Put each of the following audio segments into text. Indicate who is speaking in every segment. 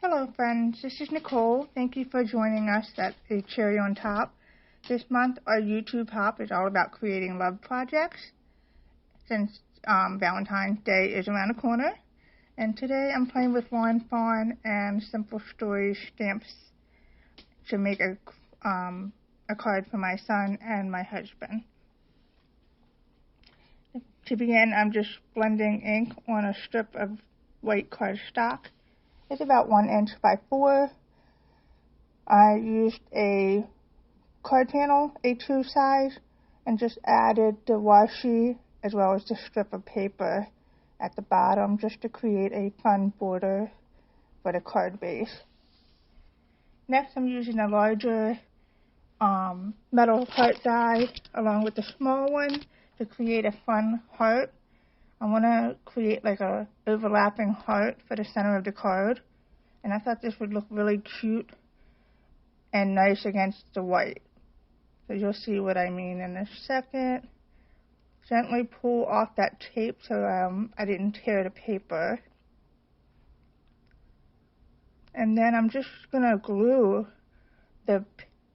Speaker 1: Hello friends, this is Nicole. Thank you for joining us at A Cherry on Top. This month our YouTube Hop is all about creating love projects since Valentine's Day is around the corner. And today I'm playing with Valentine and Simple Stories stamps to make a card for my son and my husband. To begin, I'm just blending ink on a strip of white cardstock. It's about 1 inch by 4. I used a card panel, A2 size, and just added the washi as well as the strip of paper at the bottom just to create a fun border for the card base. Next, I'm using a larger metal heart die along with the small one to create a fun heart. I want to create like a overlapping heart for the center of the card, and I thought this would look really cute and nice against the white. So you'll see what I mean in a second. Gently pull off that tape so I didn't tear the paper. And then I'm just going to glue the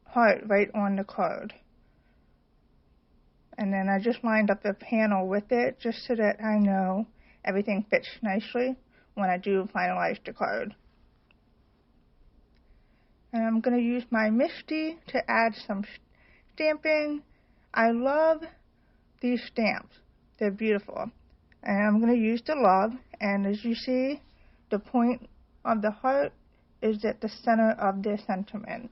Speaker 1: heart right on the card. And then I just lined up the panel with it just so that I know everything fits nicely when I do finalize the card. And I'm going to use my Misty to add some stamping. I love these stamps. They're beautiful. And I'm going to use the love. And as you see, the point of the heart is at the center of the sentiment.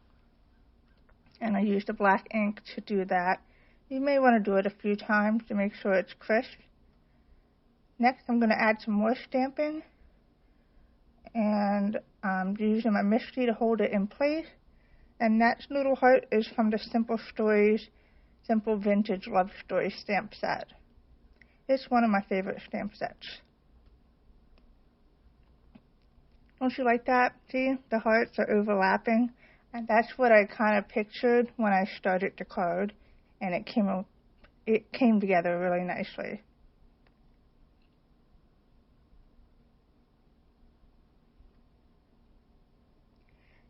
Speaker 1: And I used the black ink to do that. You may want to do it a few times to make sure it's crisp. Next, I'm going to add some more stamping. And I'm using my Misty to hold it in place. And that little heart is from the Simple Stories, Simple Vintage Love Story stamp set. It's one of my favorite stamp sets. Don't you like that? See, the hearts are overlapping. And that's what I kind of pictured when I started the card. And it came together really nicely.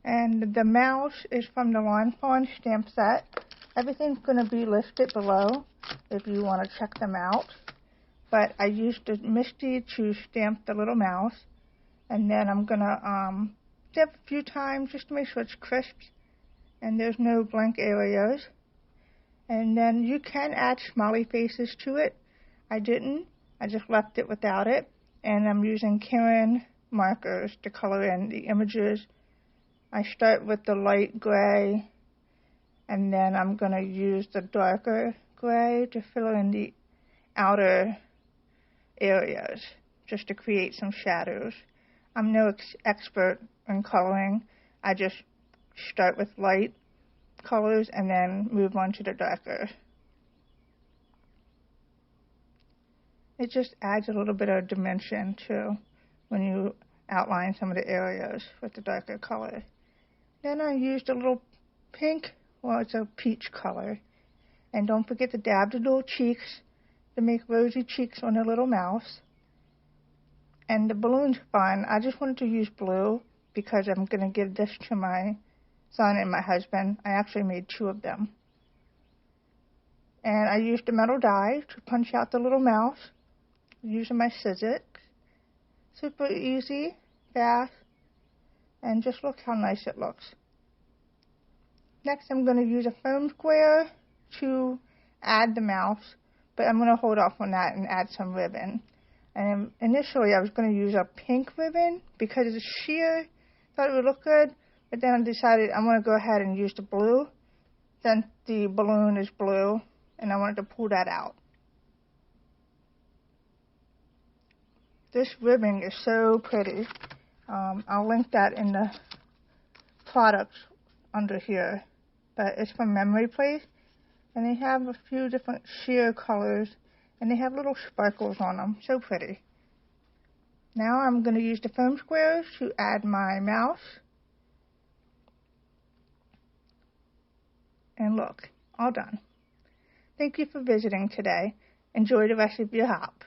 Speaker 1: And the mouse is from the Valentine stamp set. Everything's going to be listed below if you want to check them out. But I used the Misty to stamp the little mouse. And then I'm going to stamp a few times just to make sure it's crisp and there's no blank areas. And then you can add smiley faces to it. I didn't. I just left it without it. And I'm using Karen markers to color in the images. I start with the light gray, and then I'm going to use the darker gray to fill in the outer areas, just to create some shadows. I'm no expert in coloring. I just start with light colors and then move on to the darker. It just adds a little bit of dimension too when you outline some of the areas with the darker color. Then I used a little pink, well, it's a peach color. And don't forget to dab the little cheeks to make rosy cheeks on the little mouse. And the balloon's fun. I just wanted to use blue because I'm going to give this to my son and my husband. I actually made 2 of them. And I used a metal die to punch out the little mouse using my scissors. Super easy, fast, and just look how nice it looks. Next, I'm going to use a foam square to add the mouse, but I'm going to hold off on that and add some ribbon. And initially, I was going to use a pink ribbon because it's sheer. Thought it would look good, but then I decided I'm going to go ahead and use the blue. Then the balloon is blue, and I wanted to pull that out. This ribbon is so pretty. I'll link that in the products under here. But it's from Memory Place, and they have a few different sheer colors, and they have little sparkles on them. So pretty. Now I'm going to use the foam squares to add my mouse. And look, all done. Thank you for visiting today. Enjoy the rest of your hop.